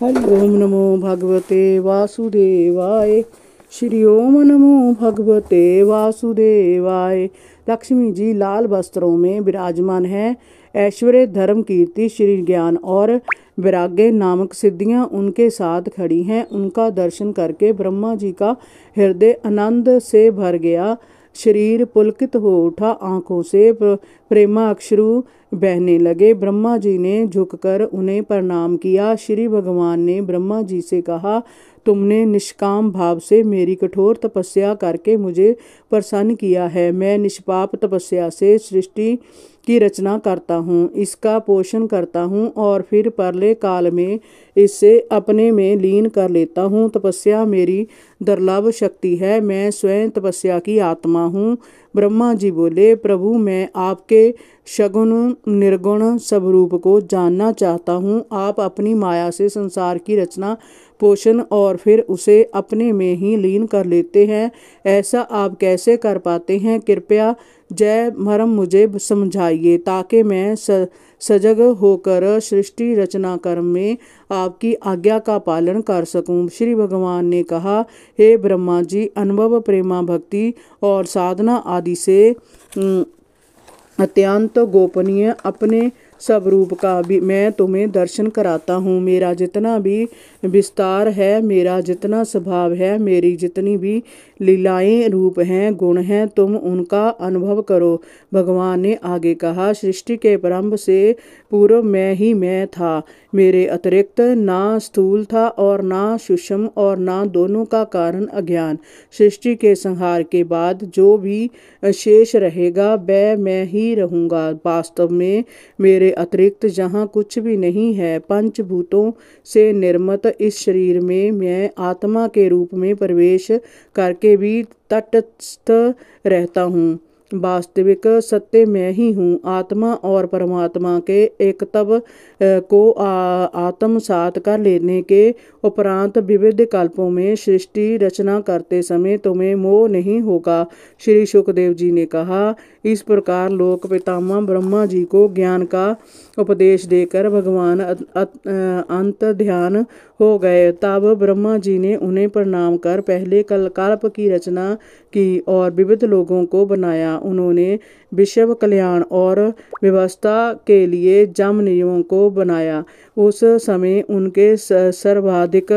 हरि ओम नमो भगवते वासुदेवाय। श्री ओम नमो भगवते वासुदेवाय। लक्ष्मी जी लाल वस्त्रों में विराजमान है। ऐश्वर्य, धर्म, कीर्ति, श्री ज्ञान और वैराग्य नामक सिद्धियां उनके साथ खड़ी हैं। उनका दर्शन करके ब्रह्मा जी का हृदय आनंद से भर गया। शरीर पुलकित हो उठा। आंखों से प्रेमाश्रु बहने लगे। ब्रह्मा जी ने झुककर उन्हें प्रणाम किया। श्री भगवान ने ब्रह्मा जी से कहा, तुमने निष्काम भाव से मेरी कठोर तपस्या करके मुझे प्रसन्न किया है। मैं निष्पाप तपस्या से सृष्टि की रचना करता हूँ, इसका पोषण करता हूँ और फिर प्रलय काल में इसे अपने में लीन कर लेता हूँ। तपस्या मेरी दुर्लभ शक्ति है। मैं स्वयं तपस्या की आत्मा हूँ। ब्रह्मा जी बोले, प्रभु मैं आपके सगुण निर्गुण स्वरूप को जानना चाहता हूँ। आप अपनी माया से संसार की रचना, पोषण और फिर उसे अपने में ही लीन कर लेते हैं। ऐसा आप कैसे कर पाते हैं? कृपया जय मरम मुझे समझाइए ताकि मैं सजग होकर सृष्टि रचना कर्म में आपकी आज्ञा का पालन कर सकूं। श्री भगवान ने कहा, हे ब्रह्मा जी, अनुभव, प्रेमा, भक्ति और साधना आदि से अत्यंत गोपनीय अपने स्वरूप का भी मैं तुम्हें दर्शन कराता हूँ। मेरा जितना भी विस्तार है, मेरा जितना स्वभाव है, मेरी जितनी भी लीलाएं, रूप हैं, गुण हैं, तुम उनका अनुभव करो। भगवान ने आगे कहा, सृष्टि के प्रारंभ से पूर्व मैं ही मैं था। मेरे अतिरिक्त ना स्थूल था और ना सूक्ष्म और ना दोनों का कारण अज्ञान। सृष्टि के संहार के बाद जो भी शेष रहेगा वह मैं ही रहूँगा। वास्तव में मेरे अतिरिक्त जहाँ कुछ भी नहीं है। पंचभूतों से निर्मित इस शरीर में मैं आत्मा के रूप में प्रवेश करके भी तटस्थ रहता हूँ। वास्तविक सत्य मैं ही हूँ। आत्मा और परमात्मा के एकत्व को आत्मसात कर लेने के उपरांत विविध कल्पों में सृष्टि रचना करते समय तुम्हें मोह नहीं होगा। श्री शुकदेव जी ने कहा, इस प्रकार लोक पितामह ब्रह्मा जी को ज्ञान का उपदेश देकर भगवान अंत ध्यान हो गए। तब ब्रह्मा जी ने उन्हें प्रणाम कर पहले कल्प की रचना की और विविध लोगों को बनाया। उन्होंने विश्व कल्याण और व्यवस्था के लिए जम नियमों को बनाया। उस समय उनके सर्वाधिक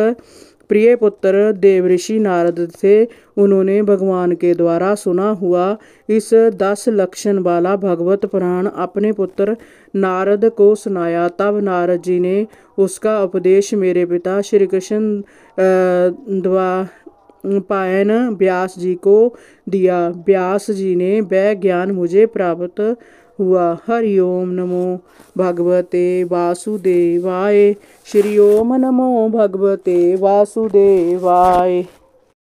प्रिय पुत्र देवऋषि नारद थे। उन्होंने भगवान के द्वारा सुना हुआ इस 10 लक्षण वाला भगवत पुराण अपने पुत्र नारद को सुनाया। तब नारद जी ने उसका उपदेश मेरे पिता श्री कृष्ण द्वापायन व्यास जी को दिया। व्यास जी ने वह ज्ञान मुझे प्राप्त हुआ। हरि ओम नमो भगवते वासुदेवाय। श्री ओम नमो भगवते वासुदेवाय।